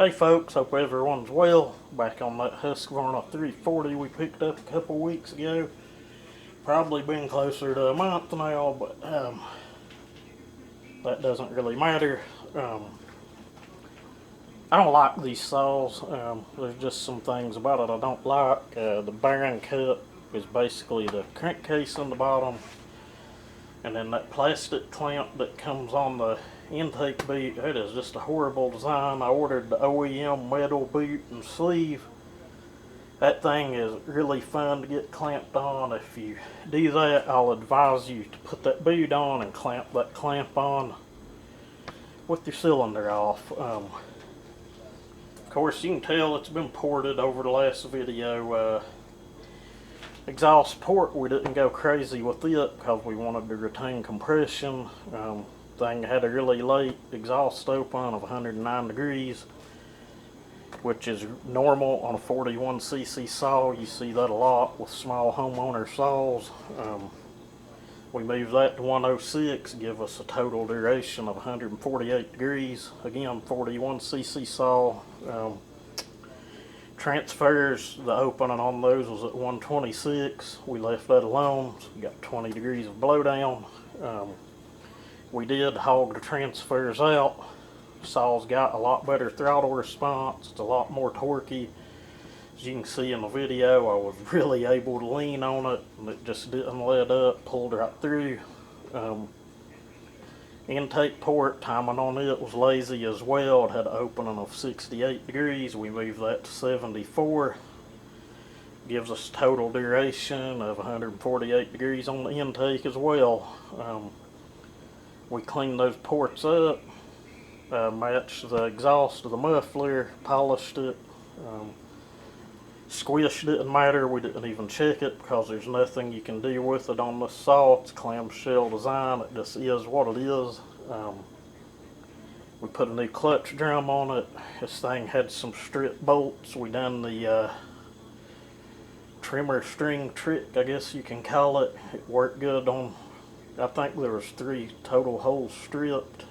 Hey folks, hope everyone's well. Back on that Husqvarna 340 we picked up a couple weeks ago. Probably been closer to a month now, but that doesn't really matter. I don't like these saws. There's just some things about it I don't like. The bearing cup is basically the crankcase on the bottom, and then that plastic clamp that comes on the intake boot, it is just a horrible design. I ordered the OEM metal boot and sleeve. That thing is really fun to get clamped on. If you do that, I'll advise you to put that boot on and clamp that clamp on with your cylinder off. Of course, you can tell it's been ported over the last video. Exhaust port, we didn't go crazy with it because we wanted to retain compression. Thing had a really late exhaust open of 109 degrees, which is normal on a 41cc saw. You see that a lot with small homeowner saws. We moved that to 106, give us a total duration of 148 degrees. Again, 41cc saw. Transfers, the opening on those was at 126. We left that alone, so we got 20 degrees of blowdown. We did hog the transfers out. Saw's got a lot better throttle response. It's a lot more torquey. As you can see in the video, I was really able to lean on it, and it just didn't let up, pulled right through. Intake port, timing on it was lazy as well. It had an opening of 68 degrees. We moved that to 74. Gives us total duration of 148 degrees on the intake as well. We cleaned those ports up, matched the exhaust to the muffler, polished it. Squish didn't matter, we didn't even check it because there's nothing you can do with it on this saw. It's clamshell design, it just is what it is. We put a new clutch drum on it. This thing had some strip bolts. We done the trimmer string trick, I guess you can call it. It worked good on, I think there was 3 total holes stripped.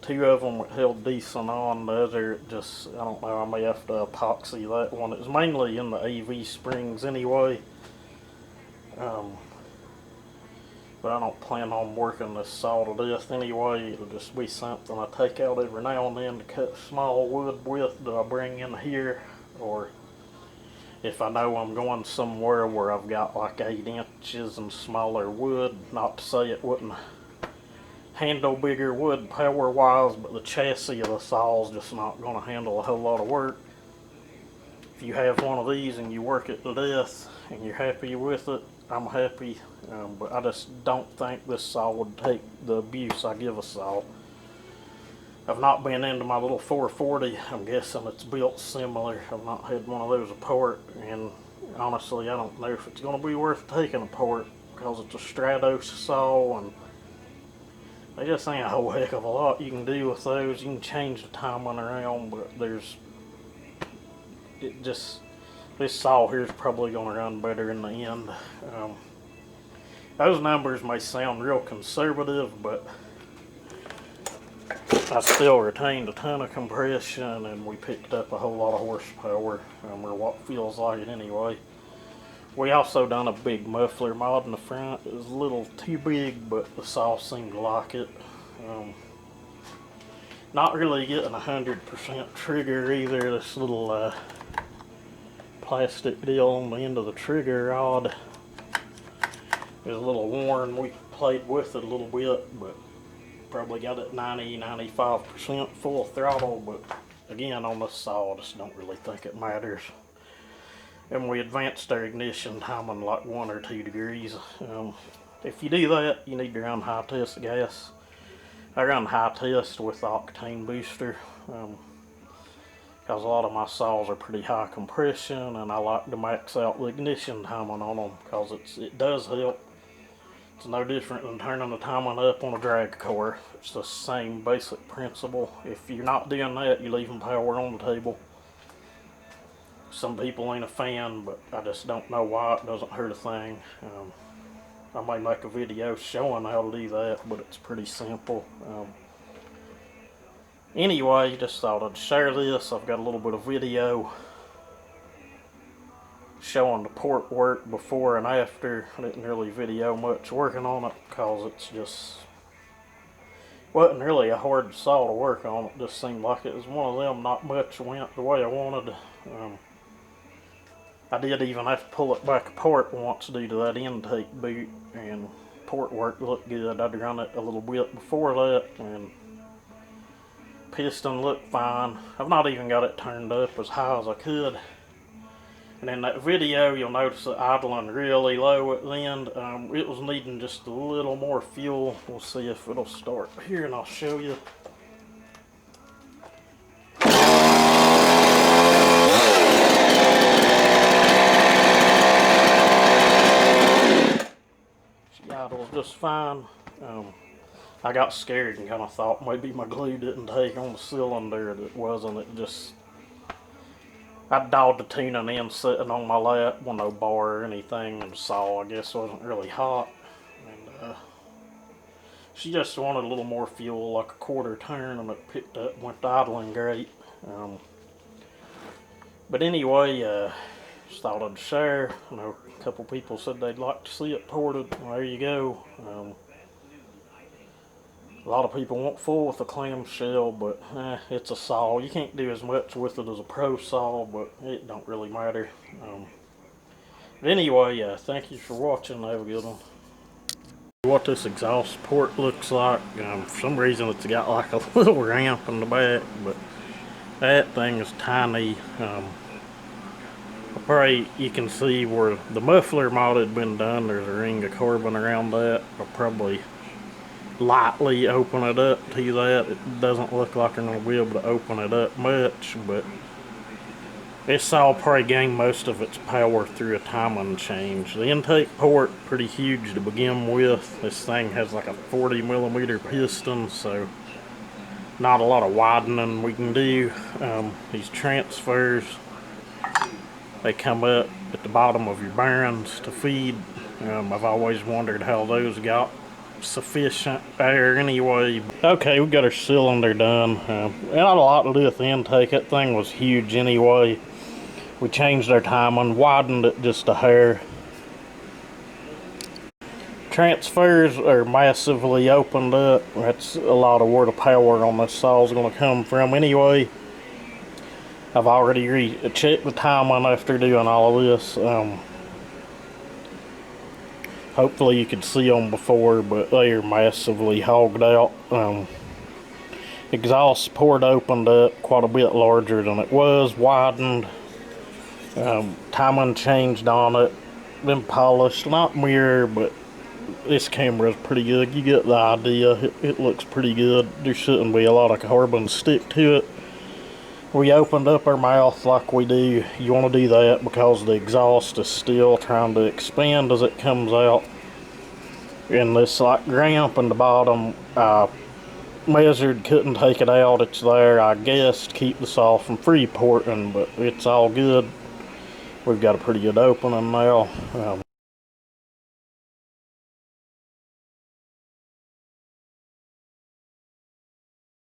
2 of them held decent on, the other just, I don't know, I may have to epoxy that one. It was mainly in the AV springs anyway. But I don't plan on working this saw to death anyway. It'll just be something I take out every now and then to cut small wood with that I bring in here, or if I know I'm going somewhere where I've got like 8 inches and smaller wood. Not to say it wouldn't handle bigger wood power wise, but the chassis of the saw is just not going to handle a whole lot of work. If you have one of these and you work it to death and you're happy with it, I'm happy. But I just don't think this saw would take the abuse I give a saw. I've not been into my little 440. I'm guessing it's built similar. I've not had one of those apart, and honestly I don't know if it's going to be worth taking apart because it's a Stratos saw, and there just ain't a whole heck of a lot you can do with those. You can change the timing around, but this saw here is probably going to run better in the end. Those numbers may sound real conservative, but I still retained a ton of compression, and we picked up a whole lot of horsepower, or what feels like it anyway. We also done a big muffler mod in the front. It was a little too big, but the saw seemed to like it. Not really getting 100% trigger either. This little plastic deal on the end of the trigger rod is a little worn. We played with it a little bit, but probably got it 90-95% full throttle. But again, on this saw, I just don't really think it matters. And we advanced our ignition timing like 1 or 2 degrees. If you do that, you need to run high test gas. I run high test with the octane booster, because a lot of my saws are pretty high compression, and I like to max out the ignition timing on them because it does help. It's no different than turning the timing up on a drag car. It's the same basic principle. If you're not doing that, you're leaving power on the table. Some people ain't a fan, but I just don't know why it doesn't hurt a thing. I may make a video showing how to do that, but it's pretty simple. Anyway, just thought I'd share this. I've got a little bit of video showing the port work before and after. I didn't really video much working on it because it's just wasn't really a hard saw to work on. It just seemed like it was one of them, not much went the way I wanted. I did even have to pull it back apart once due to that intake boot, and port work looked good. I'd run it a little bit before that, and piston looked fine. I've not even got it turned up as high as I could. And in that video, you'll notice it idling really low at the end. It was needing just a little more fuel. We'll see if it'll start here, and I'll show you. She idles just fine. I got scared and kind of thought maybe my glue didn't take on the cylinder. It wasn't. It just... I dogged the tuning in sitting on my lap with no bar or anything, and the saw, I guess, wasn't really hot. And she just wanted a little more fuel, like a quarter turn, and it picked up and went idling great. But anyway, just thought I'd share. I know a couple people said they'd like to see it ported. Well, there you go. A lot of people won't fool with a clamshell, but it's a saw. You can't do as much with it as a pro saw, but it don't really matter. But anyway, thank you for watching. Have a good one. What this exhaust port looks like. For some reason it's got like a little ramp in the back, but that thing is tiny. Probably you can see where the muffler mod had been done. There's a ring of carbon around that. I'll probably lightly open it up to that. It doesn't look like I'm going to be able to open it up much, but this saw probably gained most of its power through a timing change. The intake port, pretty huge to begin with. This thing has like a 40mm piston, so not a lot of widening we can do. These transfers, they come up at the bottom of your bearings to feed. I've always wondered how those got sufficient air anyway. Okay, we got our cylinder done. Not a lot to do with the intake. That thing was huge anyway. We changed our timing, widened it just a hair. Transfers are massively opened up. That's a lot of where the power on this saw is going to come from anyway. I've already checked the timing after doing all of this. Hopefully you could see them before, but they are massively hogged out. Exhaust port opened up quite a bit larger than it was, widened. Timing changed on it, been polished, not mirror, but this camera is pretty good. You get the idea. It looks pretty good. There shouldn't be a lot of carbon stick to it. We opened up our mouth like we do. You want to do that because the exhaust is still trying to expand as it comes out. And this like ramp in the bottom, I measured, couldn't take it out. It's there, I guess, to keep the saw from free porting, but it's all good. We've got a pretty good opening now.